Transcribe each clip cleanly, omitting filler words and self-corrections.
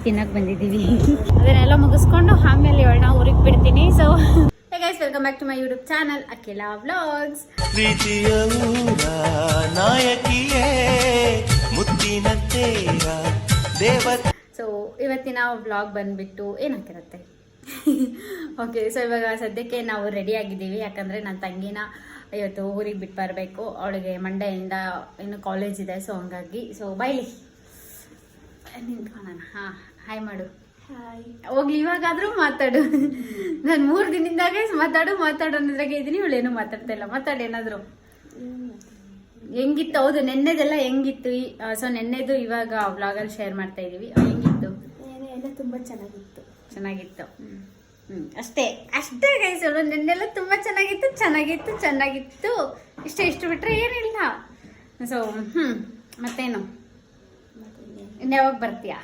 ತಿನ್ನಕ್ಕೆ ಬಂದಿದ್ದೀವಿ. ಅದನ್ನೆಲ್ಲ ಮುಗಿಸ್ಕೊಂಡು ಆಮೇಲೆ ನಾವು ಊರಿಗೆ ಬಿಡ್ತೀನಿ. So guys, welcome back to my YouTube channel Akhila vlogs. So ಇವತ್ತಿನ ವ್ಲಾಗ್ ಬಂದ್ಬಿಟ್ಟು ಏನಾಗಿರುತ್ತೆ ಓಕೆ. ಸೊ ಇವಾಗ ಸದ್ಯಕ್ಕೆ ನಾವು ರೆಡಿ ಆಗಿದ್ದೀವಿ, ಯಾಕಂದರೆ ನನ್ನ ತಂಗಿನ ಇವತ್ತು ಊರಿಗೆ ಬಿಟ್ಟು ಬರಬೇಕು. ಅವಳಿಗೆ ಮಂಡೆಯಿಂದ ಇನ್ನು ಕಾಲೇಜ್ ಇದೆ, ಸೊ ಹಂಗಾಗಿ. ಸೊ ಬೈಲಿ ನಿಂತ್ಕೊಳ್ಳೋಣ. ಹಾಂ, ಹಾಯ್ ಮಾಡು. ಹಾಯ್. ಹೋಗ್ಲಿ, ಇವಾಗಾದರೂ ಮಾತಾಡು. ನಾನು 3 ದಿನದಿಂದಾಗೆ ಮಾತಾಡು ಅನ್ನೋದ್ರಾಗೆ ಇದ್ದೀನಿ. ಇವಳೇನು ಮಾತಾಡ್ತಾ ಇಲ್ಲ. ಮಾತಾಡು ಏನಾದರೂ. ಹೆಂಗಿತ್ತು? ಹೌದು, ನೆನ್ನೆದೆಲ್ಲ ಹೆಂಗಿತ್ತು? ಸೊ ನೆನ್ನೆದು ಇವಾಗ ವ್ಲಾಗಲ್ಲಿ ಶೇರ್ ಮಾಡ್ತಾ ಇದ್ದೀವಿ. ಹೆಂಗಿತ್ತು? ಎಲ್ಲ ತುಂಬ ಚೆನ್ನಾಗಿತ್ತು. ಅಷ್ಟೇ ಗೈಸ್. ನೆನ್ನೆಲ್ಲ ತುಂಬ ಚೆನ್ನಾಗಿತ್ತು. ಇಷ್ಟು ಬಿಟ್ರೆ ಏನಿಲ್ಲ. ಸೊ ಮತ್ತೇನು, ಇನ್ಯಾವಾಗ ಬರ್ತೀಯಾ?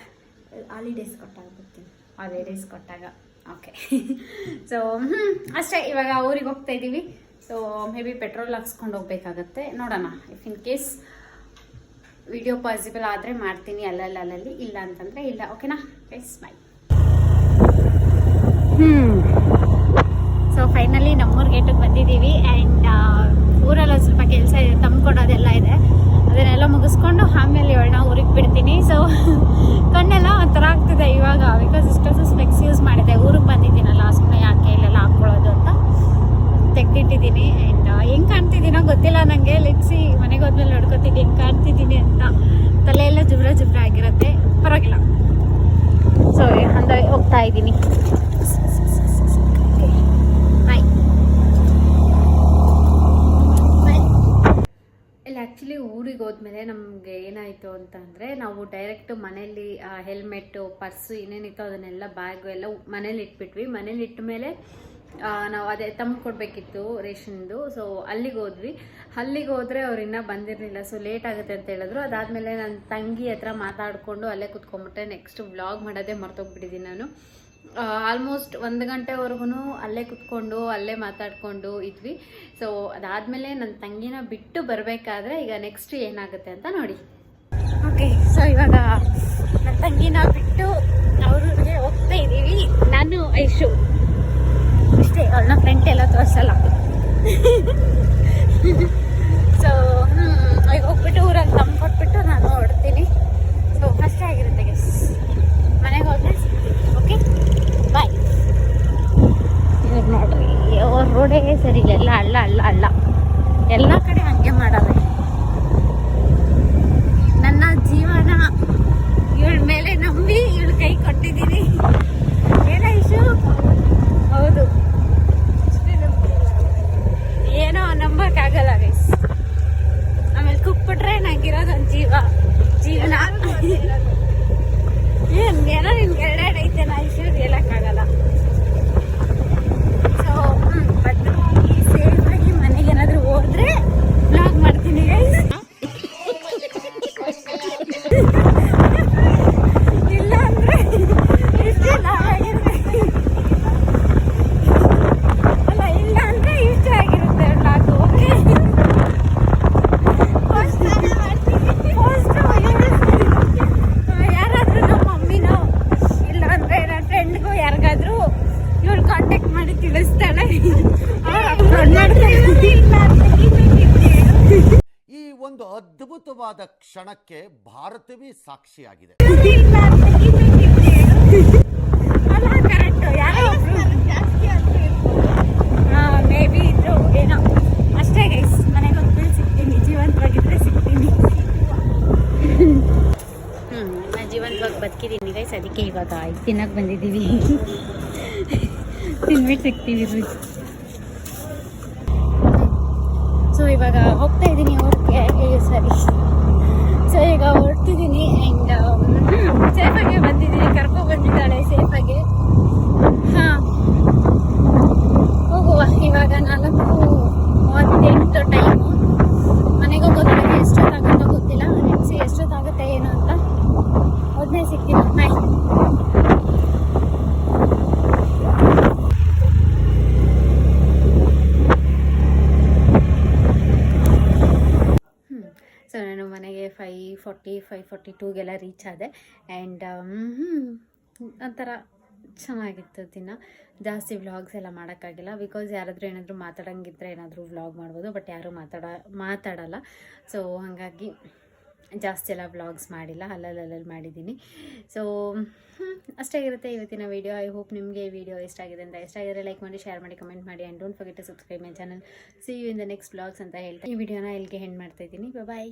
ಹಾಲಿಡೇಸ್ ಕೊಟ್ಟಾಗ ಬರ್ತೀನಿ. ಹಾಲಿಡೇಸ್ ಕೊಟ್ಟಾಗ, ಓಕೆ. ಸೊ ಅಷ್ಟೇ. ಇವಾಗ ಊರಿಗೆ ಹೋಗ್ತಾ ಇದ್ದೀವಿ. ಸೊ ಮೇ ಬಿ ಪೆಟ್ರೋಲ್ ಹಾಕ್ಸ್ಕೊಂಡು ಹೋಗ್ಬೇಕಾಗತ್ತೆ. ನೋಡೋಣ. If in case video possible ಆದರೆ ಮಾಡ್ತೀನಿ, ಅಲ್ಲಲ್ಲಿ. ಇಲ್ಲ ಅಂತಂದರೆ ಇಲ್ಲ. ಓಕೆನಾ ಗೈಸ್? ಬೈ. ಸೊ ಫೈನಲಿ ನಮ್ಮೂರ ಗೇಟಿಗೆ ಬಂದಿದ್ದೀವಿ. ಆ್ಯಂಡ್ ಊರೆಲ್ಲ ಸ್ವಲ್ಪ ಕೆಲಸ ಇದೆ, ತಂದ್ಕೊಡೋದೆಲ್ಲ ಇದೆ. ಅದನ್ನೆಲ್ಲ ಮುಗಿಸ್ಕೊಂಡು ಆಮೇಲೆ ಇವಳನ್ನ ಊರಿಗೆ ಬಿಡ್ತೀನಿ. ಸೊ ಕಣ್ಣೆಲ್ಲ ಒಂಥರ ಆಗ್ತಿದೆ ಇವಾಗ, ಬಿಕಾಸ್ ಇಷ್ಟೊಂದು ಸ್ಪೆಕ್ಸ್ ಯೂಸ್ ಮಾಡಿದೆ. ಊರಿಗೆ ಬಂದಿದ್ದೀನಲ್ಲ, ಸುಮ್ಮನೆ ಯಾಕೆ ಇಲ್ಲೆಲ್ಲ ಹಾಕ್ಕೊಳ್ಳೋದು ಅಂತ ತೆಗ್ದಿಟ್ಟಿದ್ದೀನಿ. ಆ್ಯಂಡ್ ಹೆಂಗೆ ಕಾಣ್ತಿದ್ದೀನೋ ಗೊತ್ತಿಲ್ಲ ನನಗೆ. ಲೆಟ್ಸಿ ಮನೆಗೆ ಹೋದ್ಮೇಲೆ ನೋಡ್ಕೊತೀನಿ ಹೆಂಗೆ ಕಾಣ್ತಿದ್ದೀನಿ ಅಂತ. ತಲೆಯೆಲ್ಲ ಜುಬ್ರ ಆಗಿರುತ್ತೆ, ಪರವಾಗಿಲ್ಲ. ಸೊ ಅಂದರೆ ಹೋಗ್ತಾ ಇದ್ದೀನಿ. ಆ್ಯಕ್ಚುಲಿ ಊರಿಗೆ ಹೋದ್ಮೇಲೆ ನಮಗೆ ಏನಾಯಿತು ಅಂತಂದರೆ, ನಾವು ಡೈರೆಕ್ಟ್ ಮನೇಲಿ ಹೆಲ್ಮೆಟ್ಟು, ಪರ್ಸು ಏನೇನಿತ್ತು ಅದನ್ನೆಲ್ಲ, ಬ್ಯಾಗು ಎಲ್ಲ ಮನೇಲಿ ಇಟ್ಬಿಟ್ವಿ. ಮನೇಲಿ ಇಟ್ಟ ಮೇಲೆ ನಾವು ಅದೇ ತಂದು ಕೊಡಬೇಕಿತ್ತು ರೇಷನ್ದು. ಸೊ ಅಲ್ಲಿಗೆ ಹೋದರೆ ಅವ್ರು ಇನ್ನೂ ಬಂದಿರಲಿಲ್ಲ. ಸೊ ಲೇಟ್ ಆಗುತ್ತೆ ಅಂತ ಹೇಳಿದ್ರು. ಅದಾದಮೇಲೆ ನನ್ನ ತಂಗಿ ಹತ್ರ ಮಾತಾಡಿಕೊಂಡು ಅಲ್ಲೇ ಕೂತ್ಕೊಂಡ್ಬಿಟ್ಟೆ. ನೆಕ್ಸ್ಟ್ ವ್ಲಾಗ್ ಮಾಡೋದೇ ಮರ್ತೋಗ್ಬಿಟ್ಟಿದ್ದೀನಿ ನಾನು. ಆಲ್ಮೋಸ್ಟ್ 1 ಗಂಟೆವರೆಗೂ ಅಲ್ಲೇ ಕುತ್ಕೊಂಡು ಅಲ್ಲೇ ಮಾತಾಡಿಕೊಂಡು ಇದ್ವಿ. ಸೊ ಅದಾದಮೇಲೆ ನನ್ನ ತಂಗಿನ ಬಿಟ್ಟು ಬರಬೇಕಾದ್ರೆ ಈಗ ನೆಕ್ಸ್ಟ್ ಏನಾಗುತ್ತೆ ಅಂತ ನೋಡಿ. ಓಕೆ. ಸೊ ಇವಾಗ ನನ್ನ ತಂಗಿನ ಬಿಟ್ಟು ಅವ್ರಿಗೆ ಹೋಗ್ತಾ ಇದ್ದೀವಿ. ನಾನು ಐಶು ಅಷ್ಟೇ. ಅವಳನ್ನ ಫ್ರೆಂಡ್ ಎಲ್ಲ ತೋರಿಸಲ್ಲ. ಸೊ ಈಗ ಹೋಗ್ಬಿಟ್ಟು ಊರಲ್ಲಿ ತಂದ್ಕೊಟ್ಬಿಟ್ಟು ನಾನು ಹೊಡ್ತೀನಿ. ಸೊ ಅಷ್ಟೇ ಆಗಿರುತ್ತೆ ಗೆಸ್. ಮನೆಗೆ ಹೋದ್ರೆ ಓಕೆ, ಬಾಯ್. ಇವಾಗ ನೋಡ್ರಿ, ಅವ್ರ ರೋಡೇ ಸರಿ ಇಲ್ಲ. ಹಳ್ಳ ಎಲ್ಲ ಕಡೆ ಹಂಗೆ ಮಾಡಾರೆ. ನನ್ನ ಜೀವನ ಇವಳ ಮೇಲೆ ನಂಬಿ ಇವಳ ಕೈ ಕೊಟ್ಟಿದ್ದೀನಿ. ಏನ ಇಶು? ಹೌದು, ಏನೋ ನಂಬಕ್ಕಾಗಲ್ಲ ಗೈಸ್. ಆಮೇಲೆ ಕುಕ್ಬಿಟ್ರೆ ನಂಗಿರೋದೊಂದು ಜೀವನ. ಏನೋ ನಿನ್ಗೆ ಎರಡೆರಡು ಐತೆ, ನಾ ಇಶ್ಯೂ ಹೇಳಕ್ಕಾಗಲ್ಲ. ಸೊ ಭದ್ರವಾಗಿ ಸೇಫಾಗಿ ಮನೆಗೆ ಏನಾದರೂ ಹೋದ್ರೆ ಬ್ಲಾಗ್ ಮಾಡ್ತೀನಿ ಗೈಸ್. ಇಲ್ಲ ಅಂದ್ರೆ ಇಷ್ಟೇ ಆಗಿರುತ್ತೆ. ಅಲ್ಲ, ಇಲ್ಲ ಅಂದ್ರೆ ಇಷ್ಟ ಆಗಿರುತ್ತೆ ಬ್ಲಾಗ್. ಓಕೆ, ಯಾರಾದ್ರೂ ನಮ್ಮ ಮಮ್ಮಿನೋ ಇಲ್ಲ ಅಂದ್ರೆ ನನ್ನ ಫ್ರೆಂಡ್ಗೂ ಯಾರಿಗಾದ್ರೂ ಇವಳು ಕಾಂಟ್ಯಾಕ್ಟ್ ಮಾಡಿ ತಿಳಿಸ್ತಾಳೆ. ಈ ಒಂದು ಅದ್ಭುತವಾದ ಕ್ಷಣಕ್ಕೆ ಭಾರತವೇ ಸಾಕ್ಷಿಯಾಗಿದೆ. ಅಲ್ಲ, ಕರೆಕ್ಟು. ಯಾರೋ ಮೇ ಬಿ ಇದ್ರು ಏನೋ. ಅಷ್ಟೇ ಗೈಸ್. ಮನೆಗೆ ಹೋಗ್ಬಿಟ್ಟು ಸಿಗ್ತೀನಿ, ಜೀವಂತವಾಗಿದ್ರೆ ಸಿಗ್ತೀನಿ. ನಾನು ಜೀವಂತವಾಗಿ ಬದುಕಿದ್ದೀನಿ ಗೈಸ್. ಅದಕ್ಕೆ ಇವಾಗ ತಿನ್ನಕ್ಕೆ ಬಂದಿದ್ದೀವಿ. ತಿನ್ಬಿಟ್ಟು ಸಿಗ್ತೀವಿ. ಸೊ ಇವಾಗ ಹೋಗ್ತಾ ಇದ್ದೀನಿ ಊರಿಗೆ. ಸರಿ, ಸೊ ಈಗ ಹೊರಡ್ತಿದ್ದೀನಿ. ಆ್ಯಂಡ್ ಸೇಫಾಗೆ ಬಂದಿದ್ದೀನಿ, ಕರ್ಕೊಂಡ್ಬಂದಿದ್ದಾಳೆ ಸೇಫಾಗೆ. ಹಾಂ, ಹೋಗುವ. ಇವಾಗ 4:38 ಟೈಮು. ಮನೆಗೆ ಹೋಗೋದ್ರಲ್ಲಿ ಎಷ್ಟೊತ್ತಾಗುತ್ತೋ ಗೊತ್ತಿಲ್ಲ. ನೆಕ್ಸ್ಟ್ ಎಷ್ಟೊತ್ತಾಗುತ್ತೆ ಏನು ಅಂತ ಮೊದಲೇ ಸಿಗ್ತೀನಿ. ಬಾಯ್. ಸೊ ನಾನು ಮನೆಗೆ 5 5:42ಗೆಲ್ಲ ರೀಚ್ ಆದೆ. ಆ್ಯಂಡ್ ಒಂಥರ ಚೆನ್ನಾಗಿತ್ತು ದಿನ. ಜಾಸ್ತಿ ವ್ಲಾಗ್ಸ್ ಎಲ್ಲ ಮಾಡೋಕ್ಕಾಗಿಲ್ಲ, ಬಿಕಾಸ್ ಯಾರಾದರೂ ಏನಾದರೂ ಮಾತಾಡೋಂಗಿದ್ರೆ ಏನಾದರೂ ವ್ಲಾಗ್ ಮಾಡ್ಬೋದು, ಬಟ್ ಯಾರೂ ಮಾತಾಡಲ್ಲ. ಸೊ ಹಾಗಾಗಿ ಜಾಸ್ತಿ ಎಲ್ಲ ವ್ಲಾಗ್ಸ್ ಮಾಡಿಲ್ಲ, ಅಲ್ಲಲ್ಲಿ ಮಾಡಿದ್ದೀನಿ. ಸೊ ಅಷ್ಟೇ ಇರುತ್ತೆ ಇವತ್ತಿನ ವೀಡಿಯೋ. ಐ ಹೋಪ್ ನಿಮಗೆ ಈ ವಿಡಿಯೋ ಇಷ್ಟ ಆಗಿದೆ ಅಂತ. ಇಷ್ಟ ಆಗಿದ್ರೆ ಲೈಕ್ ಮಾಡಿ, ಶೇರ್ ಮಾಡಿ, ಕಮೆಂಟ್ ಮಾಡಿ, and don't forget to subscribe my channel. See you in the next vlogs ಅಂತ ಹೇಳ್ತಾ ಈ ವಿಡಿಯೋನ ಇಲ್ಲಿಗೆ ಹೆಂಡ್ ಮಾಡ್ತಾಯಿದ್ದೀನಿ. ಬಾಯ್.